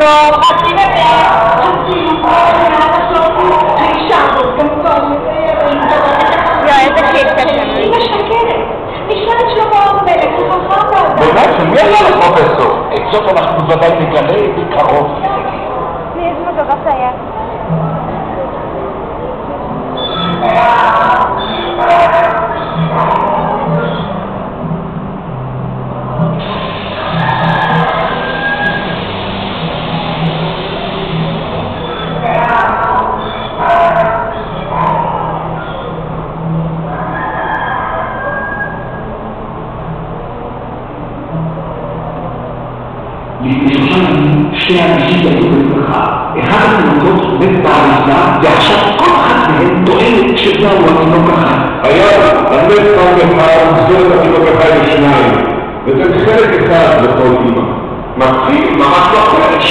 No, así me ve, así, ya, это клетка. באמת, שמי היה לפרופסור? את זאת אנחנו ודאי נגלה בקרוב. Mesmo jogar saia. לפני 3 ימים שני אנשים היו בצלחה. אחד התינוקות מת בעריסה, ועכשיו כל אחד מהם טוען שזהו התינוק אחד. היה המת פעם אחד לגזור את התינוק אחד לשניים, ותן חלק אחד לכל אמא. מתחיל ממש לא חלק.